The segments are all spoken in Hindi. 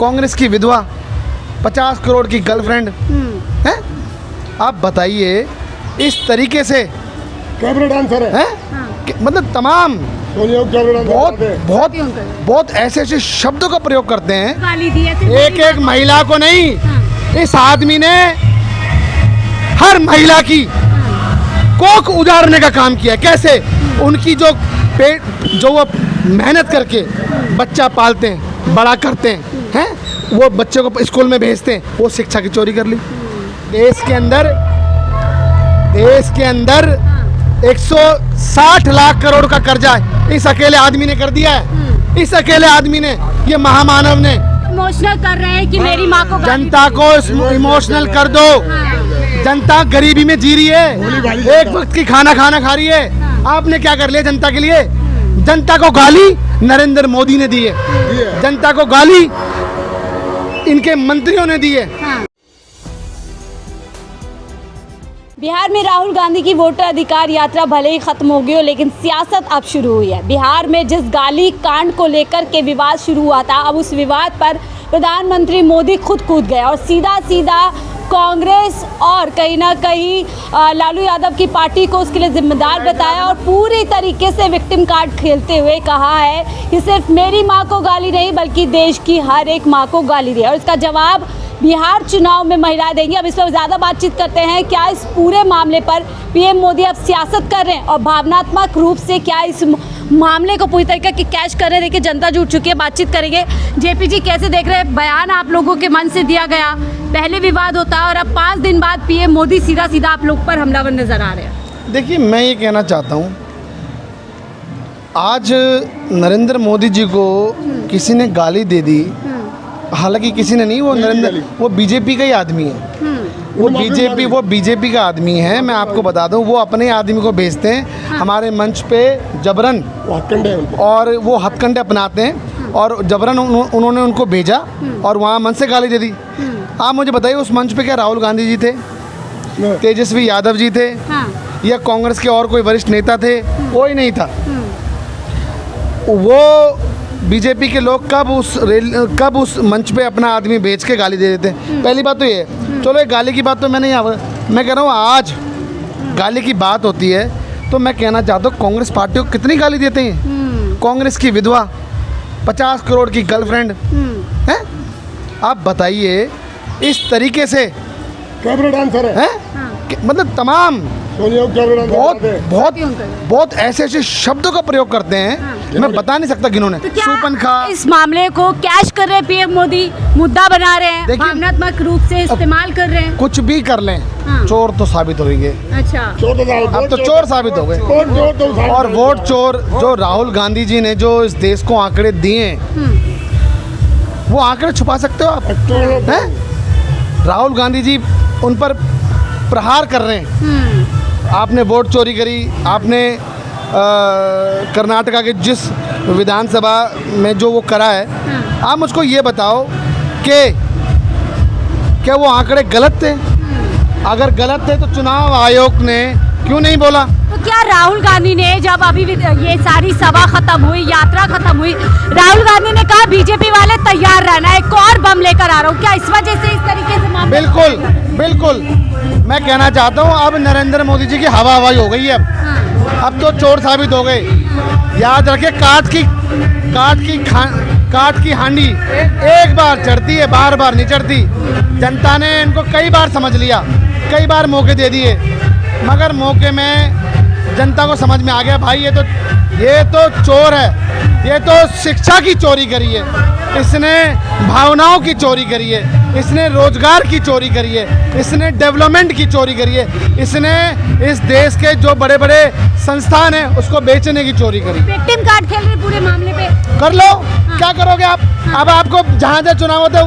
कांग्रेस की विधवा, 50 करोड़ की गर्लफ्रेंड है। आप बताइए, इस तरीके से कैबिनेट आंसर है। मतलब तमाम सोनिया को कैबिनेट आंसर बहुत बताते हैं। बहुत बहुत ऐसे ऐसे शब्दों का प्रयोग करते हैं, गाली दी है एक एक महिला को नहीं। इस आदमी ने हर महिला की कोख उजाड़ने का काम किया। कैसे? उनकी जो वो मेहनत करके बच्चा पालते हैं, बड़ा करते हैं, वो बच्चे को स्कूल में भेजते हैं, वो शिक्षा की चोरी कर ली। देश के अंदर 160 लाख करोड़ का कर्जा इस अकेले आदमी ने कर दिया है। इस अकेले आदमी ने, ये महामानव ने। इमोशनल कर रहे हैं कि मेरी माँ को जनता को इमोशनल कर दो। जनता गरीबी में जी रही है, एक वक्त की खाना खा रही है। आपने क्या कर लिया जनता के लिए? जनता को गाली नरेंद्र मोदी ने दी है, जनता को गाली इनके मंत्रियों ने दी है। बिहार में राहुल गांधी की वोटर अधिकार यात्रा भले ही खत्म हो गई हो, लेकिन सियासत अब शुरू हुई है। बिहार में जिस गाली कांड को लेकर के विवाद शुरू हुआ था, अब उस विवाद पर प्रधानमंत्री मोदी खुद कूद गए और सीधा कांग्रेस और कहीं ना कहीं लालू यादव की पार्टी को उसके लिए जिम्मेदार बताया और पूरी तरीके से विक्टिम कार्ड खेलते हुए कहा है कि सिर्फ मेरी माँ को गाली नहीं बल्कि देश की हर एक माँ को गाली दी। और इसका जवाब बिहार चुनाव में महिलाएं देंगी। अब इस पर ज़्यादा बातचीत करते हैं। क्या इस पूरे मामले पर पीएम मोदी अब सियासत कर रहे हैं और भावनात्मक रूप से क्या इस मामले को पूरी तरीके की कैच कर रहे हैं? देखिए, जनता जुट चुकी है, बातचीत करेंगे। जेपी जी, कैसे देख रहे हैं? बयान आप लोगों के मन से दिया गया, पहले विवाद होता और अब 5 दिन बाद पीएम मोदी सीधा आप लोग पर हमलावर नजर आ रहे हैं। देखिए, मैं ये कहना चाहता हूँ, आज नरेंद्र मोदी जी को किसी ने गाली दे दी। हालांकि किसी ने नहीं, वो बीजेपी का ही आदमी है। वो बीजेपी का आदमी है। मैं आपको बता दूं, वो अपने आदमी को भेजते हैं हमारे मंच पे जबरन, और वो हथकंडे अपनाते हैं और जबरन उन्होंने उनको भेजा और वहाँ मंच से गाली दे दी। आप मुझे बताइए, उस मंच पे क्या राहुल गांधी जी थे, तेजस्वी यादव जी थे, या कांग्रेस के और कोई वरिष्ठ नेता थे? कोई नहीं था। वो बीजेपी के लोग कब उस मंच पे अपना आदमी भेज के गाली दे देते हैं? पहली बात तो ये है। चलो, एक गाली की बात तो मैं कह रहा हूँ, आज गाली की बात होती है तो मैं कहना चाहता हूँ, कांग्रेस पार्टी को कितनी गाली देते हैं। कांग्रेस की विधवा, 50 करोड़ की गर्लफ्रेंड है। आप बताइए, इस तरीके से कैबिनेट आंसर है। मतलब तमाम सोनिया को कैबिनेट आंसर बताते हैं। बहुत ऐसे ऐसे शब्दों का प्रयोग करते हैं, मैं बता नहीं सकता किन्होंने। तो क्या सुपनखा, इस मामले को कैश कर रहे हैं पीएम मोदी, मुद्दा बना रहे हैं, भावनात्मक रूप से इस्तेमाल कर रहे हैं? कुछ भी कर लें, चोर तो साबित होंगे। अच्छा, अब तो चोर साबित हो गए। और वोट चोर जो राहुल गांधी जी ने जो इस देश को आंकड़े दिए, वो आंकड़े छुपा सकते हो आप? राहुल गांधी जी उन पर प्रहार कर रहे हैं। आपने वोट चोरी करी, आपने कर्नाटका के जिस विधानसभा में जो वो करा है, आप मुझको ये बताओ कि क्या वो आंकड़े गलत थे? अगर गलत थे तो चुनाव आयोग ने क्यों नहीं बोला? तो क्या राहुल गांधी ने, जब अभी ये सारी सभा खत्म हुई, यात्रा खत्म हुई, राहुल गांधी ने कहा बीजेपी वाले तैयार रहना, एक और बम लेकर आ रहा हूँ, क्या इस वजह से इस तरीके से मामला? बिल्कुल मैं कहना चाहता हूँ, अब नरेंद्र मोदी जी की हवाई हो गई है। अब तो चोर साबित हो गए। याद रखे, काट की हांडी एक बार चढ़ती है, बार बार नहीं चढ़ती। जनता ने इनको कई बार समझ लिया, कई बार मौके दे दिए, मगर मौके में जनता को समझ में आ गया, भाई ये तो चोर है, ये तो शिक्षा की चोरी करी है, इसने भावनाओं की चोरी करी है, इसने रोजगार की चोरी करी है, इसने डेवलपमेंट की चोरी करी है, इसने इस देश के जो बड़े बड़े संस्थान हैं उसको बेचने की चोरी करी। विक्टिम कार्ड खेल रहे पूरे मामले पे। कर लो, क्या करोगे आप? अब आपको जहाँ जहाँ चुनाव होता है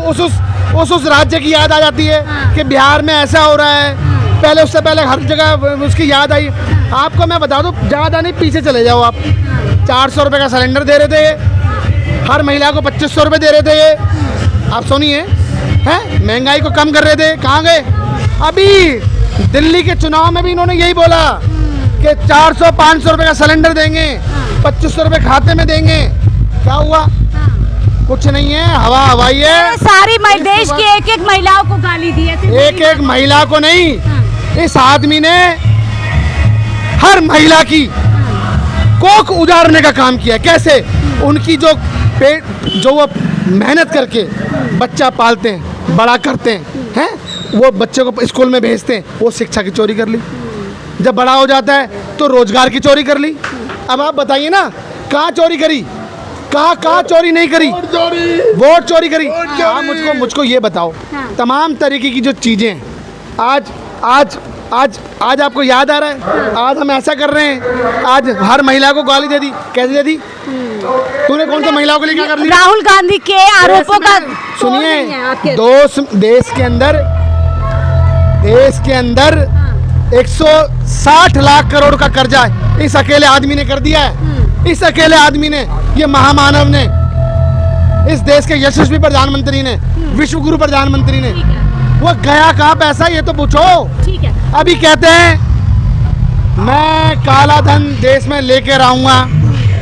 उस राज्य की याद आ जाती है कि बिहार में ऐसा हो रहा है। पहले, उससे पहले हर जगह उसकी याद आई। आपको मैं बता दूं, ज़्यादा नहीं, पीछे चले जाओ आप। 400 रुपये का सिलेंडर दे रहे थे, हर महिला को 2500 रुपये दे रहे थे ये। आप सुनिए, हैं, महंगाई को कम कर रहे थे, कहाँ गए? अभी दिल्ली के चुनाव में भी इन्होंने यही बोला कि 400-500 रुपये का सिलेंडर देंगे, 2500 रुपये खाते में देंगे। क्या हुआ? कुछ नहीं है, हवा हवाई है। सारी देश की एक एक महिलाओं को गाली दी है, सिर्फ एक एक महिला को नहीं, इस आदमी ने हर महिला की कोख उजाड़ने का काम किया। कैसे? उनकी जो वो मेहनत करके बच्चा पालते हैं, बड़ा करते हैं, वो बच्चे को स्कूल में भेजते हैं, वो शिक्षा की चोरी कर ली। जब बड़ा हो जाता है तो रोजगार की चोरी कर ली। अब आप बताइए ना, कहाँ चोरी करी, कहाँ चोरी नहीं करी? वोट चोरी करी। आप मुझको ये बताओ, तमाम तरीके की जो चीजें हैं, आज आपको याद आ रहा है? आज हम ऐसा कर रहे हैं, आज हर महिला को गाली दे दी। कैसे दे दी? तूने कौन सा महिलाओं के लिए क्या कर लिया? राहुल गांधी के आरोपों का सुनिए, देश के अंदर 160 लाख करोड़ का कर्जा इस अकेले आदमी ने कर दिया है। इस अकेले आदमी ने, ये महामानव ने, इस देश के यशस्वी प्रधानमंत्री ने, विश्व गुरु प्रधानमंत्री ने, वो गया कहाँ पैसा, ये तो पूछो। ठीक है। अभी कहते हैं मैं काला धन देश में लेकर आऊंगा।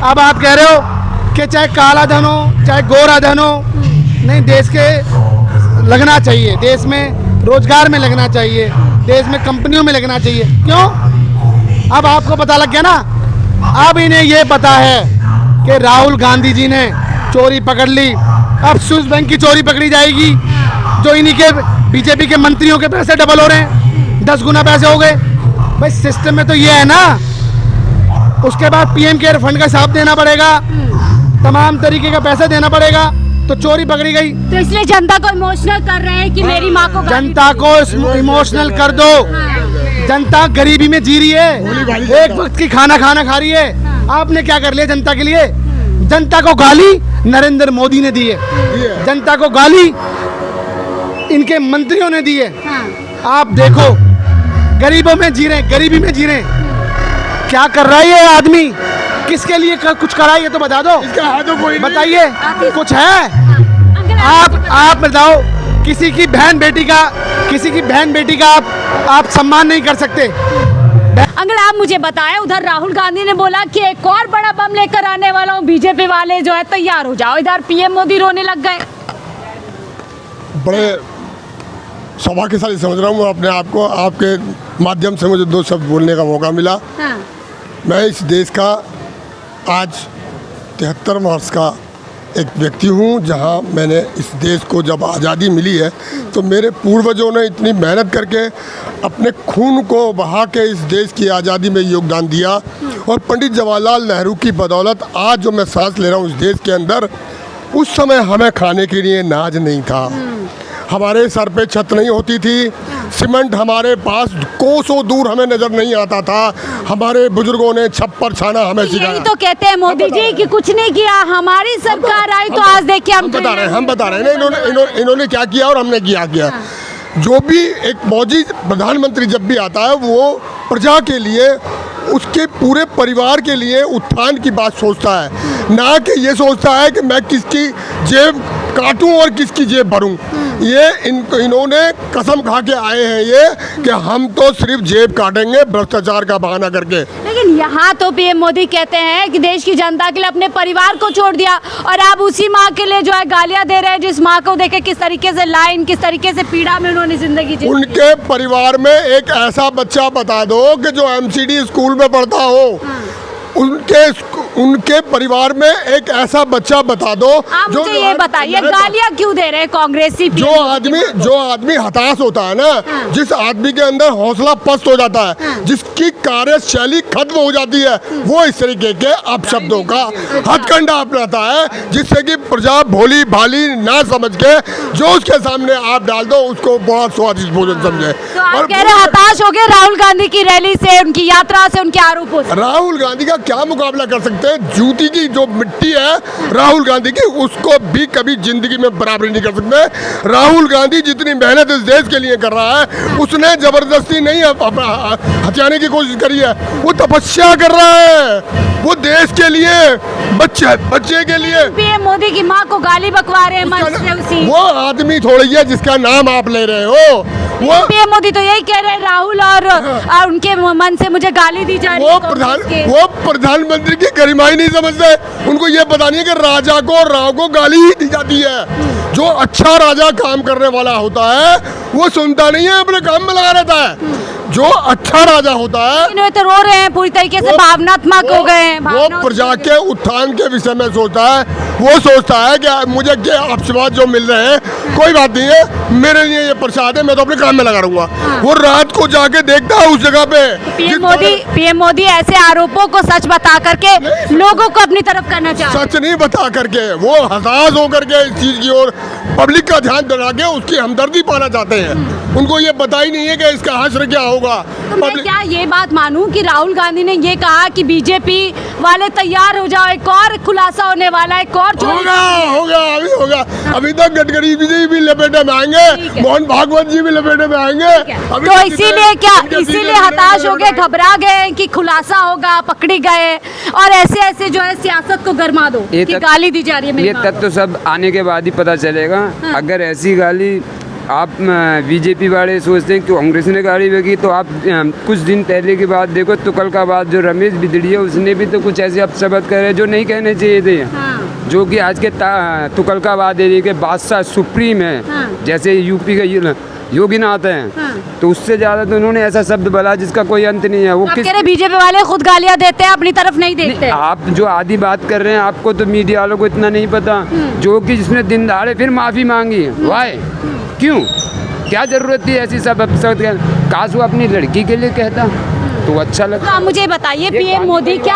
अब आप कह रहे हो कि चाहे काला धन हो चाहे गोरा धन हो, नहीं, देश के लगना चाहिए, देश में रोजगार में लगना चाहिए, देश में कंपनियों में लगना चाहिए। क्यों? अब आपको पता लग गया ना। अब इन्हें ये पता है कि राहुल गांधी जी ने चोरी पकड़ ली, अब स्विस बैंक की चोरी पकड़ी जाएगी। जो इन्हीं के बीजेपी के मंत्रियों के पैसे डबल हो रहे हैं, 10 गुना पैसे हो गए। भाई सिस्टम में तो ये है ना। उसके बाद पीएम केयर फंड का हिसाब देना पड़ेगा, तमाम तरीके का पैसा देना पड़ेगा। तो चोरी पकड़ी गई, तो इसलिए जनता को इमोशनल कर रहे हैं कि मेरी माँ को जनता को इमोशनल कर दो। जनता गरीबी में जी रही है, एक वक्त की खाना खा रही है। आपने क्या कर लिया जनता के लिए? जनता को गाली नरेंद्र मोदी ने दी है, जनता को गाली इनके मंत्रियों ने दी है। आप देखो, गरीबों में जी रहे हैं, गरीबी में जी रहे हैं। क्या कर रहा है ये आदमी? किसके लिए कुछ करा है ये तो बता दो। बताइए, कुछ है? आप बताओ, किसी की बहन बेटी का आप सम्मान नहीं कर सकते। अंकल आप मुझे बताएं, उधर राहुल गांधी ने बोला कि एक और बड़ा बम लेकर आने वाला हूँ, बीजेपी वाले जो है तैयार हो जाओ। इधर पीएम मोदी रोने लग गए। बड़े सभा के साथ समझ रहा हूँ अपने आप को। आपके माध्यम से मुझे 2 शब्द बोलने का मौका मिला। मैं इस देश का आज 73 वर्ष का एक व्यक्ति हूँ, जहाँ मैंने इस देश को जब आज़ादी मिली है तो मेरे पूर्वजों ने इतनी मेहनत करके अपने खून को बहा के इस देश की आज़ादी में योगदान दिया। और पंडित जवाहरलाल नेहरू की बदौलत आज जो मैं सांस ले रहा हूँ इस देश के अंदर, उस समय हमें खाने के लिए अनाज नहीं था, हमारे सर पे छत नहीं होती थी, सीमेंट हमारे पास कोसों दूर हमें नजर नहीं आता था। हमारे बुजुर्गों ने छप्पर छाना हमें सिखाया। यही तो कहते हैं मोदी जी कि कुछ नहीं किया, हमारी सरकार आई तो आज देखिए हम बता रहे हैं इन्होंने क्या किया और हमने क्या। जो भी एक मौजी प्रधानमंत्री जब भी आता है वो प्रजा के लिए, उसके पूरे परिवार के लिए उत्थान की बात सोचता है, ना कि ये सोचता है कि मैं किसकी जेब काटूं और किसकी जेब भरूं। ये इन्होंने कसम खा के आए हैं ये कि हम तो सिर्फ जेब काटेंगे भ्रष्टाचार का बहाना करके। लेकिन यहाँ तो पीएम मोदी कहते हैं कि देश की जनता के लिए अपने परिवार को छोड़ दिया, और आप उसी माँ के लिए जो है गालियाँ दे रहे हैं, जिस माँ को देखे किस तरीके से लाइन, किस तरीके से पीड़ा में उन्होंने जिंदगी जी। उनके परिवार में एक ऐसा बच्चा बता दो कि जो एमसीडी स्कूल में पढ़ता हो, उनके परिवार में एक ऐसा बच्चा बता दो। आप मुझे ये बताइए, गालियाँ क्यों दे रहे हैं कांग्रेसी? जो आदमी हताश होता है ना, जिस आदमी के अंदर हौसला पस्त हो जाता है, जिसकी कार्यशैली खत्म हो जाती है, वो इस तरीके के अपशब्दों का हथकंडा अपनाता है, जिससे कि प्रजा भोली भाली ना समझ के जो उसके सामने आप डाल दो उसको बहुत स्वादिष्ट भोजन समझे। तो आप कह रहे हताश हो गए राहुल गांधी की रैली से, उनकी यात्रा से, उनके आरोपों से? राहुल गांधी का क्या मुकाबला कर सकते हैं? जूती की जो मिट्टी है राहुल गांधी की, उसको भी कभी जिंदगी में बराबरी नहीं कर सकते। राहुल गांधी जितनी मेहनत इस देश के लिए कर रहा है, उसने जबरदस्ती नहीं हथियाने की कोशिश करी है, वो तपस्या कर रहा है, वो देश के लिए, बच्चे के लिए। पीएम मोदी की माँ को गाली बकवा रहे हैं मंच से। वो आदमी थोड़ी है जिसका नाम आप ले रहे हो, वो पीएम मोदी तो यही कह रहे हैं राहुल और उनके मन से मुझे गाली दी जा रही है। वो प्रधानमंत्री की गरिमा ही नहीं समझते। उनको ये पता नहीं है कि राजा को और राव को गाली ही दी जाती है। जो अच्छा राजा काम करने वाला होता है वो सुनता नहीं है, अपने काम में लगा रहता है। जो अच्छा राजा होता है इन्होंने तो रो रहे हैं, पूरी तरीके से भावनात्मक हो गए हैं। वो प्रजा के उत्थान के विषय में सोचता है। वो सोचता है कि मुझे क्या आशीर्वाद जो मिल रहे हैं कोई बात नहीं है, मेरे लिए ये प्रसाद है, मैं तो अपने काम में लगा रहूंगा। वो रात को जाके देखता है उस जगह पे। पीएम मोदी ऐसे आरोपों को सच बता करके लोगों को अपनी तरफ करना चाहते हैं। सच नहीं बता करके वो हताश होकर के इस चीज की ओर पब्लिक का ध्यान दिला के उसकी हमदर्दी पाना चाहते हैं। उनको ये पता ही नहीं है कि इसका हश्र क्या होगा। तो मैं क्या ये बात मानूं कि राहुल गांधी ने ये कहा कि बीजेपी वाले तैयार हो जाओ, एक और खुलासा होने वाला है, एक और होगा अभी तक गडकरी जी भी लपेटे में आएंगे, मोहन भागवत जी भी लपेटे में आएंगे। तो इसीलिए हताश हो गए, घबरा गए कि खुलासा होगा, पकड़ी गए और ऐसे जो है सियासत को गरमा दो कि गाली दी जा रही है। ये तक तो सब आने के बाद ही पता चलेगा। अगर ऐसी गाली आप बीजेपी वाले सोचते हैं कि कांग्रेस ने गाली देगी, तो आप कुछ दिन पहले की बात देखो। तुकलकाबाद जो रमेश बिदड़िया उसने भी तो कुछ ऐसे अपशब्द करे जो नहीं कहने चाहिए थे। जो कि आज के तुकलकाबाद एरिया के बादशाह सुप्रीम है, जैसे यूपी के योगीनाथ हैं, तो उससे ज्यादा तो उन्होंने ऐसा शब्द बोला जिसका कोई अंत नहीं है। वो किस बीजेपी वाले खुद गालियां देते हैं, अपनी तरफ नहीं देखते। आप जो आधी बात कर रहे हैं आपको तो मीडिया वालों को इतना नहीं पता। जो कि जिसने दिन दहाड़े फिर माफी मांगी, वाई क्यों, क्या जरूरत थी ऐसी सब अपशब्द? काश वो अपनी लड़की के लिए कहता तो अच्छा लगता। तो आप मुझे बताइए, पीएम मोदी क्या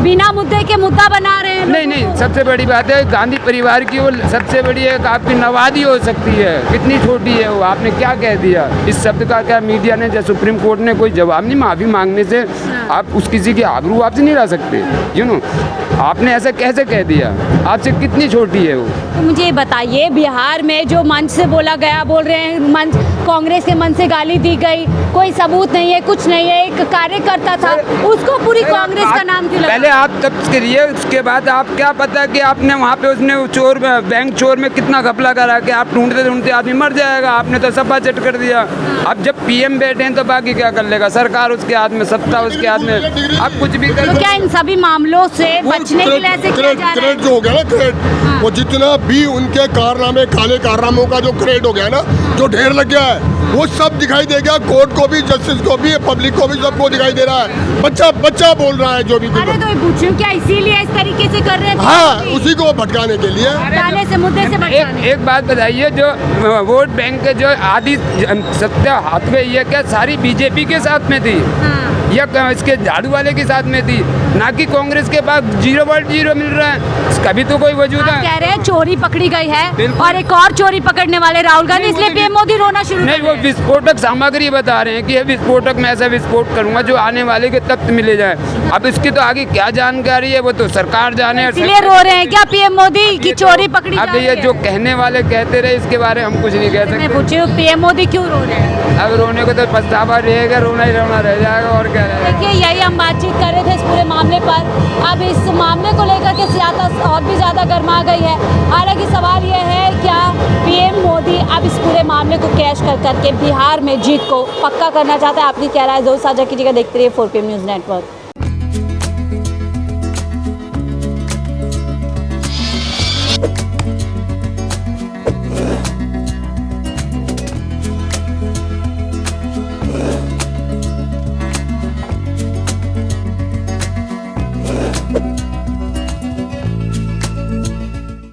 बिना मुद्दे के मुद्दा बना रहे हैं? नहीं, सबसे बड़ी बात है गांधी परिवार की वो सबसे बड़ी है, आपकी नवादी हो सकती है, कितनी छोटी है वो, आपने क्या कह दिया? इस शब्द का क्या मीडिया ने या सुप्रीम कोर्ट ने कोई जवाब नहीं? माफी मांगने से आप उस किसी की आबरू आपसे नहीं ला सकते, यू नो। आपने ऐसा कैसे कह दिया? आपसे कितनी छोटी है वो? तो मुझे बताइए, बिहार में जो मंच से बोला गया, बोल रहे हैं मंच कांग्रेस के मंच से गाली दी गई, कोई सबूत नहीं है, कुछ नहीं है, एक कार्यकर्ता था, उसको पूरी कांग्रेस का नाम क्यों लगा? पहले आप तब करिए, उसके बाद आप क्या पता कि आपने वहाँ पे उसने चोर बैंक चोर में कितना घपला करा कि आप ढूंढते ढूंढते आदमी मर जाएगा। आपने तो सपा चट कर दिया। अब जब पीएम बैठे हैं तो बाकी क्या कर लेगा? सरकार उसके हाथ में, सत्ता उसके हाथ में, आप कुछ भी कर। तो क्या इन सभी मामलों से बचने के लिए ऐसे किया जा रहा है? क्रेडिट जो हो गया ना, क्रेडिट वो जितना भी उनके कारनामे, काले कारनामों का जो क्रेडिट हो गया ना, जो ढेर लग गया है, वो सब दिखाई देगा कोर्ट को भी, जस्टिस को भी, पब्लिक को भी, सबको दिखाई दे रहा है। बच्चा बोल रहा है जो भी। अरे तो पूछूं क्या इसीलिए इस तरीके से कर रहे हैं? हाँ, उसी को भटकाने के लिए, से मुद्दे से भटकाने। एक बात बताइए, जो वोट बैंक के जो आधी सत्ता हाथ में, ये क्या सारी बीजेपी के साथ में थी या इसके झाड़ू वाले के साथ में थी? ना कि कांग्रेस के पास 0.0 मिल रहा है, इसका भी तो कोई वजूद है। कह रहे हैं चोरी पकड़ी गई है और एक और चोरी पकड़ने वाले राहुल गांधी, इसलिए पीएम मोदी रोना शुरू नहीं, वो विस्फोटक सामग्री बता रहे हैं कि ये विस्फोटक में ऐसा विस्फोट करूंगा जो आने वाले के तख्त मिले जाए। अब इसकी तो आगे क्या जानकारी है वो तो सरकार जाने। इसलिए रो रहे हैं क्या पीएम मोदी की चोरी पकड़ी? अब ये जो कहने वाले कहते रहे, इसके बारे में हम कुछ नहीं कह सकते। मैं पूछी पीएम मोदी क्यों रो रहे हैं? अब रोने को तो पछतावा रहेगा, रोना ही रोना रह जाएगा और क्या रहेगा। देखिए, यही हम बातचीत कर रहे थे इस पूरे मामले पर। अब इस मामले को लेकर के सियासत और भी ज़्यादा गर्मा गई है। हालांकि सवाल यह है, क्या पीएम मोदी अब इस पूरे मामले को कैश कर करके बिहार में जीत को पक्का करना चाहता है? आपकी क्या राय? जरूर साझा कीजिएगा। देखते रहिए 4PM न्यूज़ नेटवर्क।